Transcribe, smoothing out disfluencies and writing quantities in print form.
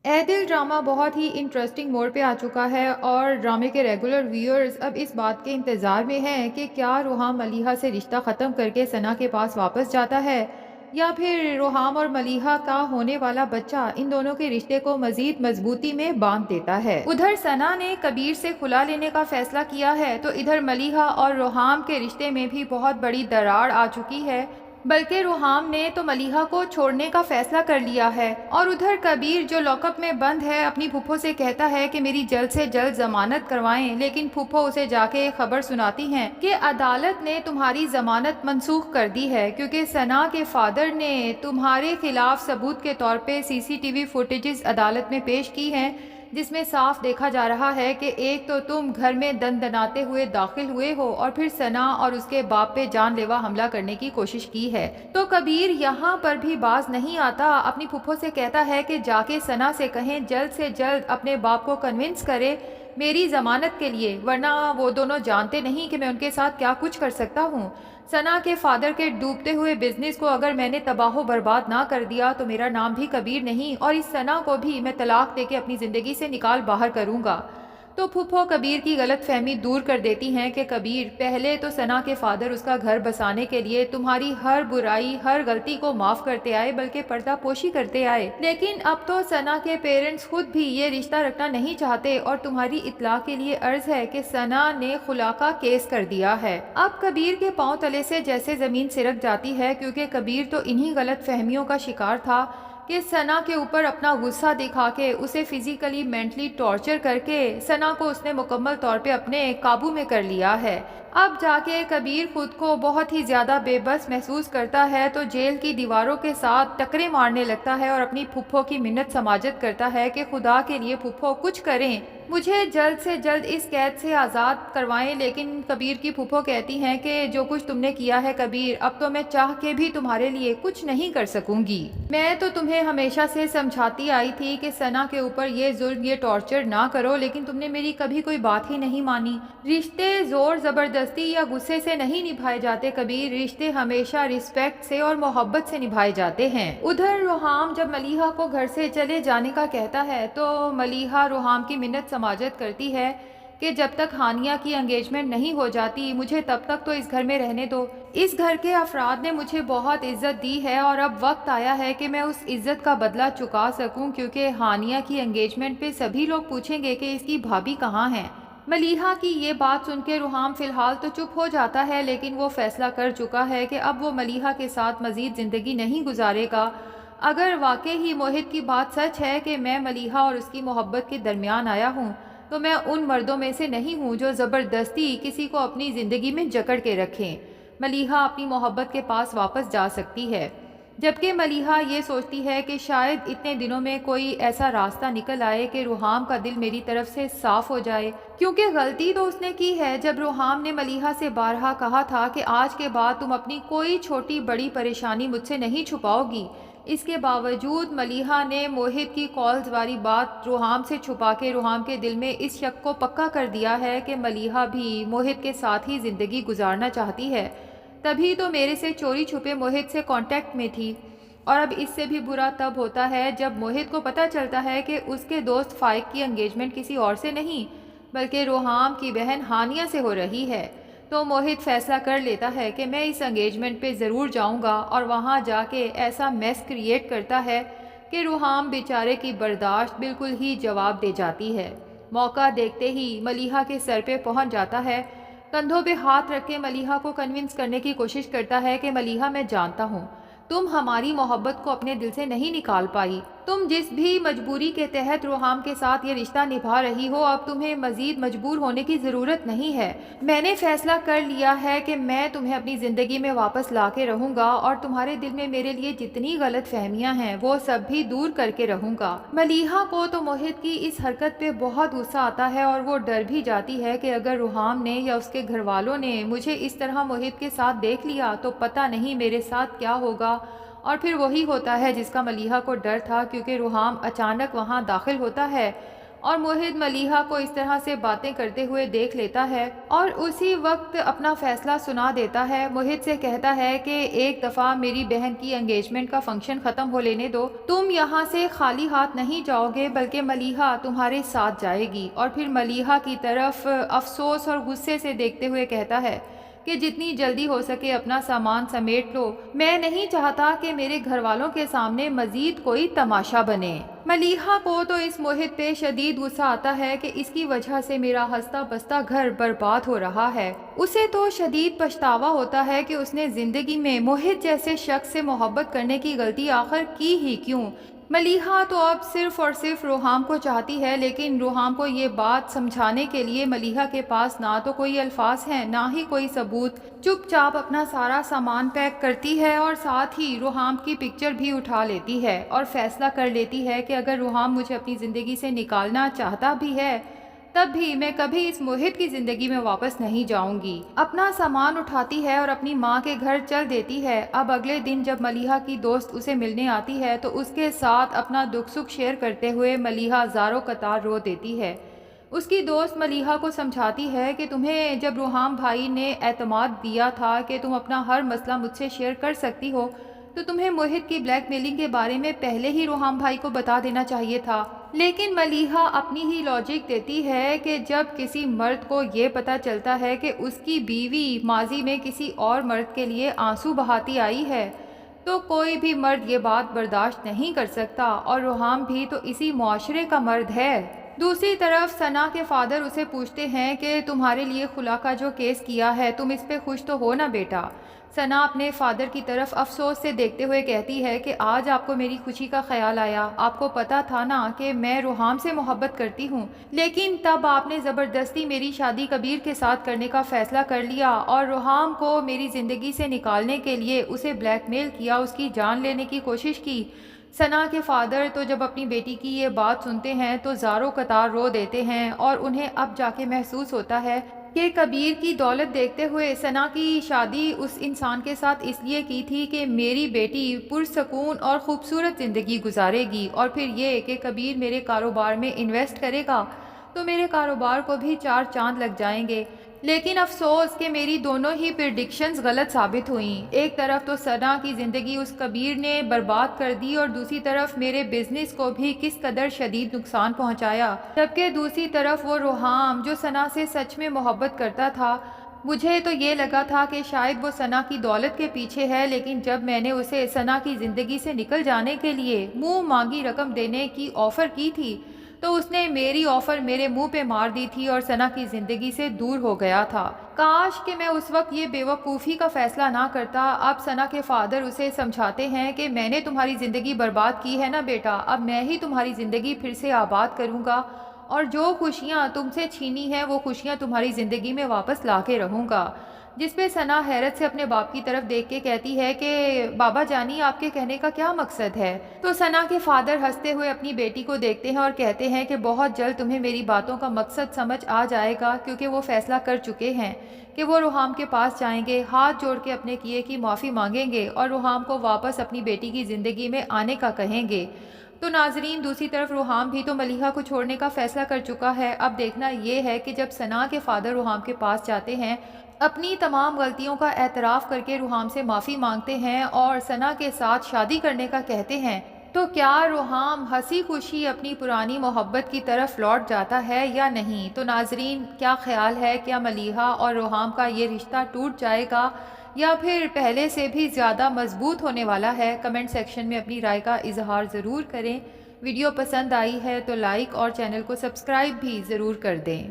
اے دل ڈرامہ بہت ہی انٹرسٹنگ موڑ پہ آ چکا ہے اور ڈرامے کے ریگولر ویورز اب اس بات کے انتظار میں ہیں کہ کیا روحام ملیحہ سے رشتہ ختم کر کے ثنا کے پاس واپس جاتا ہے یا پھر روحام اور ملیحہ کا ہونے والا بچہ ان دونوں کے رشتے کو مزید مضبوطی میں باندھ دیتا ہے۔ ادھر ثنا نے کبیر سے کھلا لینے کا فیصلہ کیا ہے تو ادھر ملیحہ اور روحام کے رشتے میں بھی بہت بڑی دراڑ آ چکی ہے، بلکہ روحام نے تو ملیحہ کو چھوڑنے کا فیصلہ کر لیا ہے، اور ادھر کبیر جو لاک اپ میں بند ہے اپنی پھپھو سے کہتا ہے کہ میری جلد سے جلد ضمانت کروائیں، لیکن پھپھو اسے جا کے خبر سناتی ہیں کہ عدالت نے تمہاری ضمانت منسوخ کر دی ہے کیونکہ ثنا کے فادر نے تمہارے خلاف ثبوت کے طور پہ سی سی ٹی وی فوٹیجز عدالت میں پیش کی ہیں، جس میں صاف دیکھا جا رہا ہے کہ ایک تو تم گھر میں دن دناتے ہوئے داخل ہوئے ہو اور پھر ثنا اور اس کے باپ پہ جان لیوا حملہ کرنے کی کوشش کی ہے۔ تو کبیر یہاں پر بھی باز نہیں آتا، اپنی پھپھو سے کہتا ہے کہ جا کے ثنا سے کہیں جلد سے جلد اپنے باپ کو کنونس کرے میری ضمانت کے لیے، ورنہ وہ دونوں جانتے نہیں کہ میں ان کے ساتھ کیا کچھ کر سکتا ہوں۔ ثنا کے فادر کے ڈوبتے ہوئے بزنس کو اگر میں نے تباہ و برباد نہ کر دیا تو میرا نام بھی کبیر نہیں، اور اس ثنا کو بھی میں طلاق دے کے اپنی زندگی سے نکال باہر کروں گا۔ تو پھپھو کبیر کی غلط فہمی دور کر دیتی ہیں کہ کبیر پہلے تو ثنا کے فادر اس کا گھر بسانے کے لیے تمہاری ہر برائی ہر غلطی کو معاف کرتے آئے، بلکہ پردہ پوشی کرتے آئے، لیکن اب تو ثنا کے پیرنٹس خود بھی یہ رشتہ رکھنا نہیں چاہتے، اور تمہاری اطلاع کے لیے عرض ہے کہ ثنا نے خلا کا کیس کر دیا ہے۔ اب کبیر کے پاؤں تلے سے جیسے زمین سرک جاتی ہے، کیونکہ کبیر تو انہی غلط فہمیوں کا شکار تھا کہ ثنا کے اوپر اپنا غصہ دکھا کے اسے فزیکلی مینٹلی ٹارچر کر کے ثنا کو اس نے مکمل طور پہ اپنے قابو میں کر لیا ہے۔ اب جا کے کبیر خود کو بہت ہی زیادہ بے بس محسوس کرتا ہے تو جیل کی دیواروں کے ساتھ ٹکرے مارنے لگتا ہے اور اپنی پھپھو کی منت سماجت کرتا ہے کہ خدا کے لیے پھپھو کچھ کریں، مجھے جلد سے جلد اس قید سے آزاد کروائیں۔ لیکن کبیر کی پھپھو کہتی ہیں کہ جو کچھ تم نے کیا ہے کبیر، اب تو میں چاہ کے بھی تمہارے لیے کچھ نہیں کر سکوں گی۔ میں تو تمہیں ہمیشہ سے سمجھاتی آئی تھی کہ ثنا کے اوپر یہ ظلم یہ ٹارچر نہ کرو، لیکن تم نے میری کبھی کوئی بات ہی نہیں مانی۔ رشتے زور زبردستی یا غصے سے نہیں نبھائے جاتے کبیر، رشتے ہمیشہ رسپیکٹ سے اور محبت سے نبھائے جاتے ہیں۔ ادھر روحام جب ملیحہ کو گھر سے چلے جانے کا کہتا ہے تو ملیحہ روحام کی منت سماجت کرتی ہے کہ جب تک ہانیہ کی انگیجمنٹ نہیں ہو جاتی مجھے تب تک تو اس گھر میں رہنے دو، اس گھر کے افراد نے مجھے بہت عزت دی ہے اور اب وقت آیا ہے کہ میں اس عزت کا بدلہ چکا سکوں، کیونکہ ہانیہ کی انگیجمنٹ پہ سبھی لوگ پوچھیں گے کہ اس کی بھابھی کہاں ہیں۔ ملیحہ کی یہ بات سن کے روحام فی الحال تو چپ ہو جاتا ہے، لیکن وہ فیصلہ کر چکا ہے کہ اب وہ ملیحہ کے ساتھ مزید زندگی نہیں گزارے گا۔ اگر واقعی ہی موہت کی بات سچ ہے کہ میں ملیحہ اور اس کی محبت کے درمیان آیا ہوں، تو میں ان مردوں میں سے نہیں ہوں جو زبردستی کسی کو اپنی زندگی میں جکڑ کے رکھیں۔ ملیحہ اپنی محبت کے پاس واپس جا سکتی ہے، جبکہ ملیحہ یہ سوچتی ہے کہ شاید اتنے دنوں میں کوئی ایسا راستہ نکل آئے کہ روحام کا دل میری طرف سے صاف ہو جائے، کیونکہ غلطی تو اس نے کی ہے جب روحام نے ملیحہ سے بارہا کہا تھا کہ آج کے بعد تم اپنی کوئی چھوٹی بڑی پریشانی مجھ سے نہیں چھپاؤ گی۔ اس کے باوجود ملیحہ نے موہت کی کالز والی بات روحام سے چھپا کے روحام کے دل میں اس شک کو پکا کر دیا ہے کہ ملیحہ بھی موہت کے ساتھ ہی زندگی گزارنا چاہتی ہے، تبھی تو میرے سے چوری چھپے موہت سے کانٹیکٹ میں تھی۔ اور اب اس سے بھی برا تب ہوتا ہے جب موہت کو پتہ چلتا ہے کہ اس کے دوست فائق کی انگیجمنٹ کسی اور سے نہیں بلکہ روحام کی بہن ہانیہ سے ہو رہی ہے۔ تو موہت فیصلہ کر لیتا ہے کہ میں اس انگیجمنٹ پہ ضرور جاؤں گا، اور وہاں جا کے ایسا میس کریٹ کرتا ہے کہ روحام بیچارے کی برداشت بالکل ہی جواب دے جاتی ہے۔ موقع دیکھتے ہی ملیحہ کے سر پہ پہنچ جاتا ہے، کندھوں پہ ہاتھ رکھ کے ملیحہ کو کنونس کرنے کی کوشش کرتا ہے کہ ملیحہ میں جانتا ہوں تم ہماری محبت کو اپنے دل سے نہیں نکال پائی، تم جس بھی مجبوری کے تحت روحام کے ساتھ یہ رشتہ نبھا رہی ہو اب تمہیں مزید مجبور ہونے کی ضرورت نہیں ہے۔ میں نے فیصلہ کر لیا ہے کہ میں تمہیں اپنی زندگی میں واپس لا کے رہوں گا، اور تمہارے دل میں میرے لیے جتنی غلط فہمیاں ہیں وہ سب بھی دور کر کے رہوں گا۔ ملیحہ کو تو موہت کی اس حرکت پہ بہت غصہ آتا ہے اور وہ ڈر بھی جاتی ہے کہ اگر روحام نے یا اس کے گھر والوں نے مجھے اس طرح موہت کے ساتھ دیکھ لیا تو پتہ نہیں میرے ساتھ کیا ہوگا، اور پھر وہی ہوتا ہے جس کا ملیحہ کو ڈر تھا، کیونکہ روحام اچانک وہاں داخل ہوتا ہے اور موہد ملیحہ کو اس طرح سے باتیں کرتے ہوئے دیکھ لیتا ہے اور اسی وقت اپنا فیصلہ سنا دیتا ہے۔ موہد سے کہتا ہے کہ ایک دفعہ میری بہن کی انگیجمنٹ کا فنکشن ختم ہو لینے دو، تم یہاں سے خالی ہاتھ نہیں جاؤ گے بلکہ ملیحہ تمہارے ساتھ جائے گی۔ اور پھر ملیحہ کی طرف افسوس اور غصے سے دیکھتے ہوئے کہتا ہے کہ جتنی جلدی ہو سکے اپنا سامان سمیٹ لو، میں نہیں چاہتا کہ میرے گھر والوں کے سامنے مزید کوئی تماشا بنے۔ ملیحہ کو تو اس موہد پہ شدید غصہ آتا ہے کہ اس کی وجہ سے میرا ہنستا بستا گھر برباد ہو رہا ہے۔ اسے تو شدید پچھتاوا ہوتا ہے کہ اس نے زندگی میں موہد جیسے شخص سے محبت کرنے کی غلطی آخر کی ہی کیوں۔ ملیحہ تو اب صرف اور صرف روحام کو چاہتی ہے، لیکن روحام کو یہ بات سمجھانے کے لیے ملیحہ کے پاس نہ تو کوئی الفاظ ہیں نہ ہی کوئی ثبوت۔ چپ چاپ اپنا سارا سامان پیک کرتی ہے اور ساتھ ہی روحام کی پکچر بھی اٹھا لیتی ہے اور فیصلہ کر لیتی ہے کہ اگر روحام مجھے اپنی زندگی سے نکالنا چاہتا بھی ہے تب بھی میں کبھی اس موہد کی زندگی میں واپس نہیں جاؤں گی۔ اپنا سامان اٹھاتی ہے اور اپنی ماں کے گھر چل دیتی ہے۔ اب اگلے دن جب ملیحہ کی دوست اسے ملنے آتی ہے تو اس کے ساتھ اپنا دکھ سکھ شیئر کرتے ہوئے ملیحہ زاروں قطار رو دیتی ہے۔ اس کی دوست ملیحہ کو سمجھاتی ہے کہ تمہیں جب روحام بھائی نے اعتماد دیا تھا کہ تم اپنا ہر مسئلہ مجھ سے شیئر کر سکتی ہو تو تمہیں موہد کی بلیک میلنگ کے بارے میں پہلے ہی روحام بھائی کو بتا دینا چاہیے تھا۔ لیکن ملیحہ اپنی ہی لاجک دیتی ہے کہ جب کسی مرد کو یہ پتا چلتا ہے کہ اس کی بیوی ماضی میں کسی اور مرد کے لیے آنسو بہاتی آئی ہے تو کوئی بھی مرد یہ بات برداشت نہیں کر سکتا، اور روحام بھی تو اسی معاشرے کا مرد ہے۔ دوسری طرف ثنا کے فادر اسے پوچھتے ہیں کہ تمہارے لیے خلا کا جو کیس کیا ہے تم اس پہ خوش تو ہو نا بیٹا؟ ثنا اپنے فادر کی طرف افسوس سے دیکھتے ہوئے کہتی ہے کہ آج آپ کو میری خوشی کا خیال آیا، آپ کو پتا تھا نا کہ میں روحام سے محبت کرتی ہوں، لیکن تب آپ نے زبردستی میری شادی کبیر کے ساتھ کرنے کا فیصلہ کر لیا اور روحام کو میری زندگی سے نکالنے کے لیے اسے بلیک میل کیا، اس کی جان لینے کی کوشش کی۔ ثنا کے فادر تو جب اپنی بیٹی کی یہ بات سنتے ہیں تو زاروں قطار رو دیتے ہیں اور انہیں اب جا کے محسوس ہوتا ہے کہ کبیر کی دولت دیکھتے ہوئے ثنا کی شادی اس انسان کے ساتھ اس لیے کی تھی کہ میری بیٹی پرسکون اور خوبصورت زندگی گزارے گی، اور پھر یہ کہ کبیر میرے کاروبار میں انویسٹ کرے گا تو میرے کاروبار کو بھی 4 چاند لگ جائیں گے۔ لیکن افسوس کہ میری دونوں ہی پریڈکشنز غلط ثابت ہوئیں۔ ایک طرف تو ثنا کی زندگی اس کبیر نے برباد کر دی اور دوسری طرف میرے بزنس کو بھی کس قدر شدید نقصان پہنچایا، جبکہ دوسری طرف وہ روحام جو ثنا سے سچ میں محبت کرتا تھا۔ مجھے تو یہ لگا تھا کہ شاید وہ ثنا کی دولت کے پیچھے ہے، لیکن جب میں نے اسے ثنا کی زندگی سے نکل جانے کے لیے منہ مانگی رقم دینے کی آفر کی تھی تو اس نے میری آفر میرے منہ پہ مار دی تھی اور ثنا کی زندگی سے دور ہو گیا تھا۔ کاش کہ میں اس وقت یہ بے وقوفی کا فیصلہ نہ کرتا۔ اب ثنا کے فادر اسے سمجھاتے ہیں کہ میں نے تمہاری زندگی برباد کی ہے نا بیٹا، اب میں ہی تمہاری زندگی پھر سے آباد کروں گا اور جو خوشیاں تم سے چھینی ہیں وہ خوشیاں تمہاری زندگی میں واپس لا کے رہوں گا۔ جس پہ ثنا حیرت سے اپنے باپ کی طرف دیکھ کے کہتی ہے کہ بابا جانی آپ کے کہنے کا کیا مقصد ہے؟ تو ثنا کے فادر ہنستے ہوئے اپنی بیٹی کو دیکھتے ہیں اور کہتے ہیں کہ بہت جلد تمہیں میری باتوں کا مقصد سمجھ آ جائے گا، کیونکہ وہ فیصلہ کر چکے ہیں کہ وہ روحام کے پاس جائیں گے، ہاتھ جوڑ کے اپنے کیے کی معافی مانگیں گے اور روحام کو واپس اپنی بیٹی کی زندگی میں آنے کا کہیں گے۔ تو ناظرین، دوسری طرف روحام بھی تو ملیحہ کو چھوڑنے کا فیصلہ کر چکا ہے۔ اب دیکھنا یہ ہے کہ جب ثنا کے فادر روحام کے پاس جاتے ہیں، اپنی تمام غلطیوں کا اعتراف کر کے روحام سے معافی مانگتے ہیں اور ثنا کے ساتھ شادی کرنے کا کہتے ہیں، تو کیا روحام ہنسی خوشی اپنی پرانی محبت کی طرف لوٹ جاتا ہے یا نہیں؟ تو ناظرین، کیا خیال ہے، کیا ملیحہ اور روحام کا یہ رشتہ ٹوٹ جائے گا یا پھر پہلے سے بھی زیادہ مضبوط ہونے والا ہے؟ کمنٹ سیکشن میں اپنی رائے کا اظہار ضرور کریں۔ ویڈیو پسند آئی ہے تو لائک اور چینل کو سبسکرائب بھی ضرور کر دیں۔